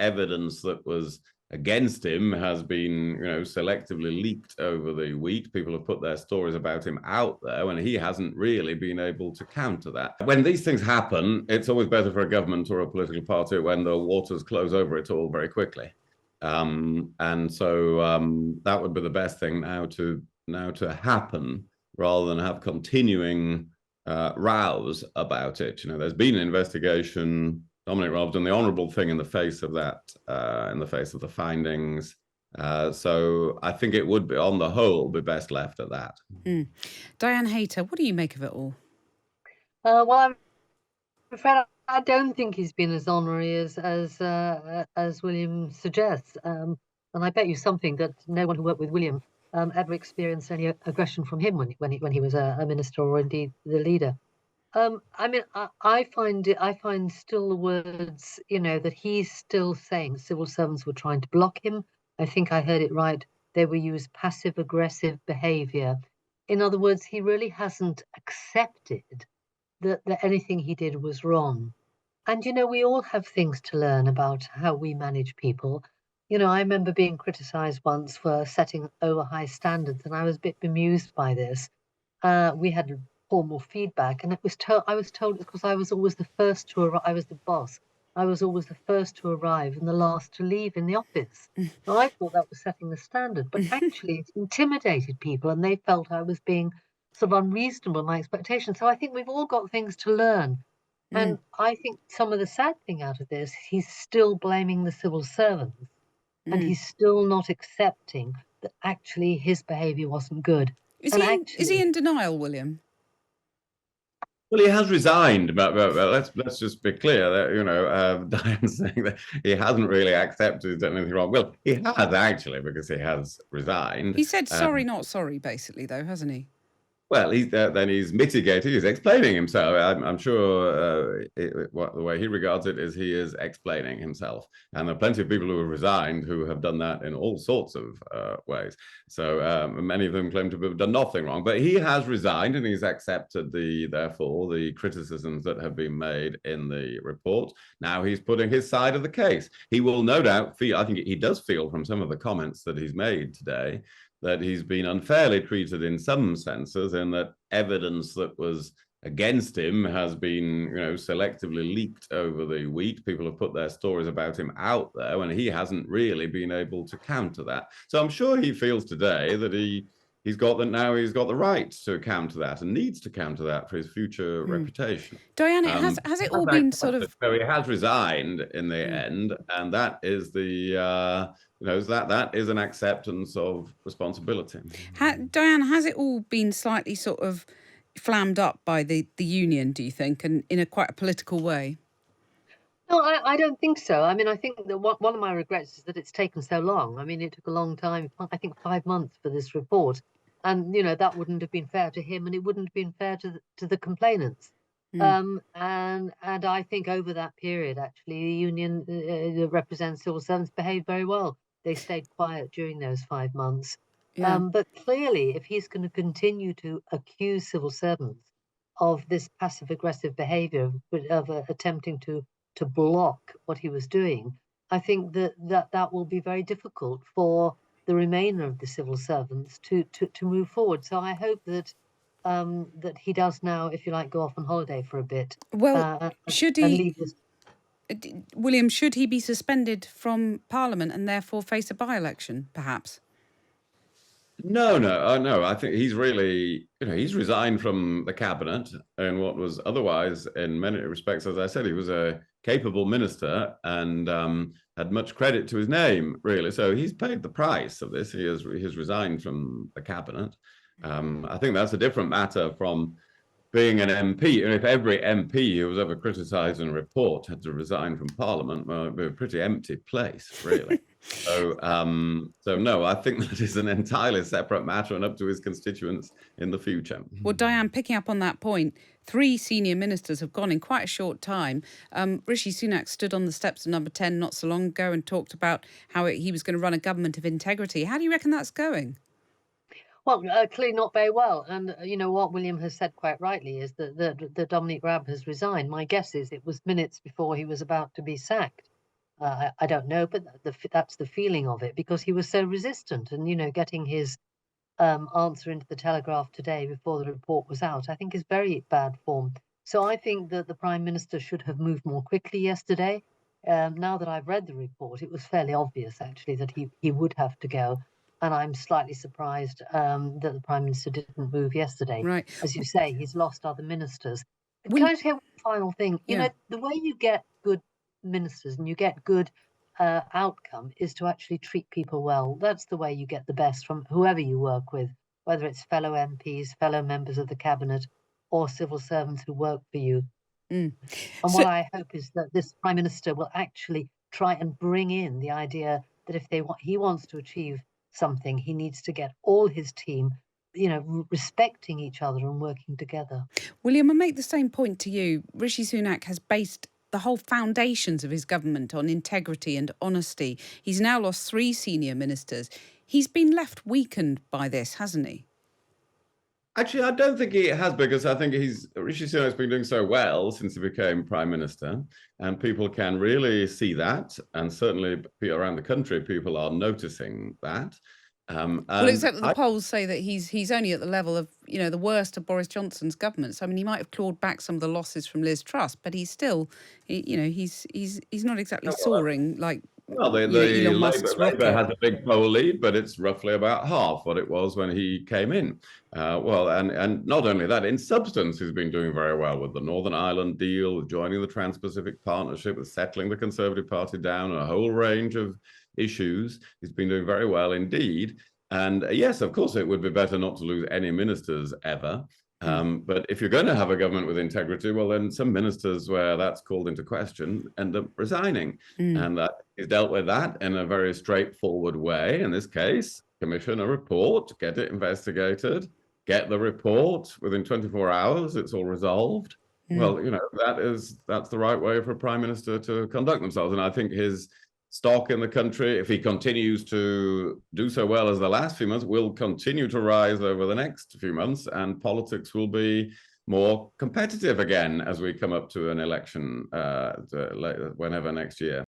evidence that was against him has been, selectively leaked over the week. People have put their stories about him out there, and he hasn't really been able to counter that. When these things happen, it's always better for a government or a political party when the waters close over it all very quickly. And so that would be the best thing now to happen, rather than have continuing rows about it. There's been an investigation. Dominic Raab done the honourable thing in the face of that, in the face of the findings. So I think it would be, on the whole, be best left at that. Diane Hayter, what do you make of it all? Well, I'm afraid I don't think he's been as honorary as William suggests. And I bet you something that no one who worked with William ever experienced any aggression from him when he was a minister, or indeed the leader. I find still the words, that he's still saying civil servants were trying to block him. I think I heard it right. They will use passive aggressive behavior. In other words, he really hasn't accepted that anything he did was wrong. And, we all have things to learn about how we manage people. I remember being criticized once for setting over high standards, and I was a bit bemused by this. We had formal feedback, and I was told because I was always the first to arrive. I was the boss. I was always the first to arrive and the last to leave in the office. So I thought that was setting the standard, but actually it intimidated people, and they felt I was being sort of unreasonable in my expectations. So I think we've all got things to learn. And I think some of the sad thing out of this, he's still blaming the civil servants, and he's still not accepting that actually his behaviour wasn't good. Is he in denial, William? Well, he has resigned, but let's just be clear that, Diane's saying that he hasn't really accepted anything wrong. Well, he has actually, because he has resigned. He said sorry, not sorry, basically, though, hasn't he? Well, then he's mitigated. He's explaining himself. I'm sure the way he regards it is he is explaining himself. And there are plenty of people who have resigned who have done that in all sorts of ways. So many of them claim to have done nothing wrong. But he has resigned, and he's accepted therefore the criticisms that have been made in the report. Now he's putting his side of the case. He will no doubt feel, I think he does feel from some of the comments that he's made today, that he's been unfairly treated in some senses, in that evidence that was against him has been, selectively leaked over the week. People have put their stories about him out there, and he hasn't really been able to counter that. So I'm sure he feels today that he's got the right to counter that, and needs to counter that for his future reputation. Diana, has it all been sort of... So he has resigned in the end, and that is that is an acceptance of responsibility. Diane, has it all been slightly sort of flammed up by the union, do you think, and in quite a political way? No, I don't think so. I think that one of my regrets is that it's taken so long. It took a long time, I think 5 months for this report. And, that wouldn't have been fair to him, and it wouldn't have been fair to the complainants. And I think over that period, actually, the union that represents civil servants behaved very well. They stayed quiet during those 5 months. Yeah. But clearly, if he's going to continue to accuse civil servants of this passive-aggressive behaviour, of attempting to block what he was doing, I think that will be very difficult for the remainder of the civil servants to move forward. So I hope that that he does now, if you like, go off on holiday for a bit. Well, should he... William, should he be suspended from Parliament and therefore face a by-election, perhaps? No. I think he's really, he's resigned from the cabinet, and what was otherwise, in many respects, as I said, he was a capable minister and had much credit to his name, really. So he's paid the price of this. He has resigned from the cabinet. I think that's a different matter from being an MP. And if every MP who was ever criticised in a report had to resign from Parliament, well, it'd be a pretty empty place, really. So no, I think that is an entirely separate matter and up to his constituents in the future. Well, Diane, picking up on that point, 3 senior ministers have gone in quite a short time. Rishi Sunak stood on the steps of Number 10 not so long ago and talked about how he was going to run a government of integrity. How do you reckon that's going? Well, clearly not very well. And, what William has said quite rightly is that Dominic Raab has resigned. My guess is it was minutes before he was about to be sacked. I don't know, but that's the feeling of it, because he was so resistant. And, getting his answer into the Telegraph today before the report was out, I think is very bad form. So I think that the Prime Minister should have moved more quickly yesterday. Now that I've read the report, it was fairly obvious, actually, that he would have to go. And I'm slightly surprised that the Prime Minister didn't move yesterday. Right. As you say, he's lost other ministers. Can Will, I say one final thing? yeah. The way you get good ministers and you get good outcome is to actually treat people well. That's the way you get the best from whoever you work with, whether it's fellow MPs, fellow members of the cabinet, or civil servants who work for you. Mm. And So, what I hope is that this Prime Minister will actually try and bring in the idea that if he wants to achieve something, he needs to get all his team, respecting each other and working together. William, I make the same point to you. Rishi Sunak has based the whole foundations of his government on integrity and honesty. He's now lost 3 senior ministers. He's been left weakened by this, hasn't he? Actually, I don't think he has, because I think Rishi Sunak's been doing so well since he became Prime Minister, and people can really see that, and certainly around the country, people are noticing that. Well, except that the polls say that he's only at the level of, the worst of Boris Johnson's government. So, I mean, he might have clawed back some of the losses from Liz Truss, but he's still, he's not exactly soaring like, well, Elon Musk's Labour rocket. has a big poll lead, but it's roughly about half what it was when he came in. And not only that, in substance, he's been doing very well with the Northern Ireland deal, with joining the Trans-Pacific Partnership, with settling the Conservative Party down, and a whole range of issues. He's been doing very well indeed. And yes, of course, it would be better not to lose any ministers ever. But if you're going to have a government with integrity, well, then some ministers where that's called into question end up resigning. And that he's dealt with that in a very straightforward way. In this case, commission a report, get it investigated, get the report within 24 hours, it's all resolved. Well, that's the right way for a prime minister to conduct themselves. And I think his stock in the country, if he continues to do so well as the last few months, will continue to rise over the next few months, and politics will be more competitive again as we come up to an election whenever next year.